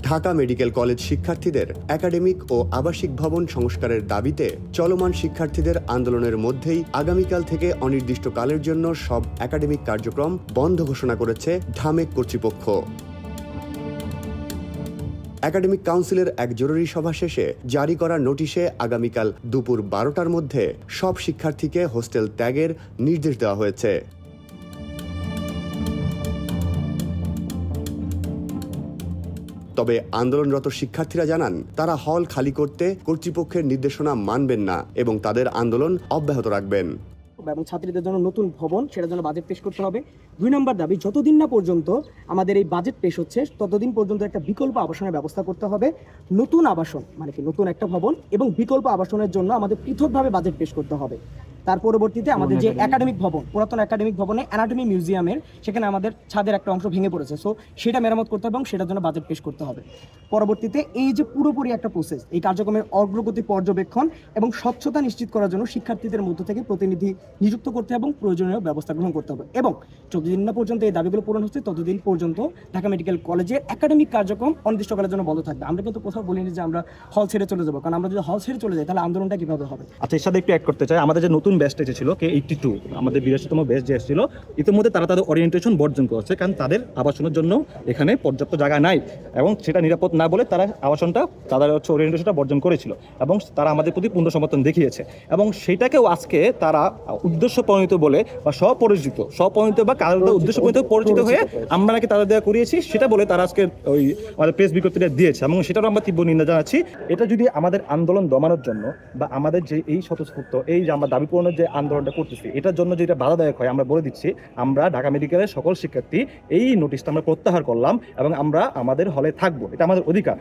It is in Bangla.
ঢাকা মেডিকেল কলেজ শিক্ষার্থীদের একাডেমিক ও আবাসিক ভবন সংস্কারের দাবিতে চলমান শিক্ষার্থীদের আন্দোলনের মধ্যেই আগামীকাল থেকে অনির্দিষ্টকালের জন্য সব একাডেমিক কার্যক্রম বন্ধ ঘোষণা করেছে ঢামেক কর্তৃপক্ষ। একাডেমিক কাউন্সিলের এক জরুরি সভা শেষে জারি করা নোটিশে আগামীকাল দুপুর 12টার মধ্যে সব শিক্ষার্থীকে হোস্টেল ত্যাগের নির্দেশ দেওয়া হয়েছে। তবে আন্দোলনরত শিক্ষার্থীরা জানান, তারা হল খালি করতে কর্তৃপক্ষের নির্দেশনা মানবেন না এবং তাদের আন্দোলন অব্যাহত রাখবেন। এবং ছাত্রীদের জন্য নতুন ভবন, সেটার জন্য বাজেট পেশ করতে হবে। 2 নম্বর দাবি, যতদিন না পর্যন্ত আমাদের এই বাজেট পেশ হচ্ছে ততদিন পর্যন্ত একটা বিকল্প আবাসনের ব্যবস্থা করতে হবে। নতুন আবাসন মানে কি নতুন একটা ভবন এবং বিকল্প আবাসনের জন্য আমাদের পৃথকভাবে বাজেট পেশ করতে হবে। তার পরবর্তীতে আমাদের যে একাডেমিক ভবন, পুরাতন একাডেমিক ভবনে অ্যানাটমি মিউজিয়ামের সেখানে আমাদের ছাদের একটা অংশ ভেঙে পড়েছে, সো সেটা মেরামত করতে হবে এবং সেটার জন্য বাজেট পেশ করতে হবে। পরবর্তীতে এই যে পুরোপুরি একটা প্রসেস, এই কার্যক্রমের অগ্রগতি পর্যবেক্ষণ এবং স্বচ্ছতা নিশ্চিত করার জন্য শিক্ষার্থীদের মধ্য থেকে প্রতিনিধি নিযুক্ত করতে হবে এবং প্রয়োজনীয় ব্যবস্থা গ্রহণ করতে হবে। এবং যতদিন না পর্যন্ত এই দাবিগুলো পূরণ হচ্ছে ততদিন পর্যন্ত ঢাকা মেডিকেল কলেজের একাডেমিক কার্যক্রম অনির্দিষ্টকালের জন্য বন্ধ থাকবে। আমরা কিন্তু কোথাও বলিনি যে আমরা হল ছেড়ে চলে যাবো, কারণ আমরা যদি হল ছেড়ে চলে যাই তাহলে আন্দোলনটা কিভাবে হবে। আচ্ছা, এর সাথে একটু অ্যাড করতে চাই, আমাদের যে নতুন ব্যাচটা এসেছিল K82, আমাদের 82তম ব্যাচ যে এসেছিল, ইতিমধ্যে তারা তাদের ওরিয়েন্টেশন বর্জন করেছে, কারণ তাদের আবাসনের জন্য এখানে পর্যাপ্ত জায়গা নাই এবং সেটা নিরাপদ না বলে তারা আবাসনটা তাদের ওরিয়েন্টেশনটা বর্জন করেছিল এবং তারা আমাদের প্রতি পূর্ণ সমর্থন দেখিয়েছে এবং সেটাকেও আজকে তারা উদ্দেশ্য প্রণীত বলে বা স্বপ্রণীত বা কারোর উদ্দেশ্য প্রণীত পরিচিত হয়ে আমরা নাকি তাদের দেওয়া করিয়েছি সেটা বলে তারা আজকে ওই আমাদের প্রেস বিজ্ঞপ্তিটা দিয়েছে এবং সেটারও আমরা তীব্র নিন্দা জানাচ্ছি। এটা যদি আমাদের আন্দোলন দমানোর জন্য বা আমাদের যে এই স্বতঃস্ফূর্ত এই যে আমরা দাবি পূরণের যে আন্দোলনটা করতেছি এটার জন্য যেটা বাধাদায়ক হয়, আমরা বলে দিচ্ছি আমরা ঢাকা মেডিকেলের সকল শিক্ষার্থী এই নোটিশটা আমরা প্রত্যাহার করলাম এবং আমরা আমাদের হলে থাকবো, এটা আমাদের অধিকার।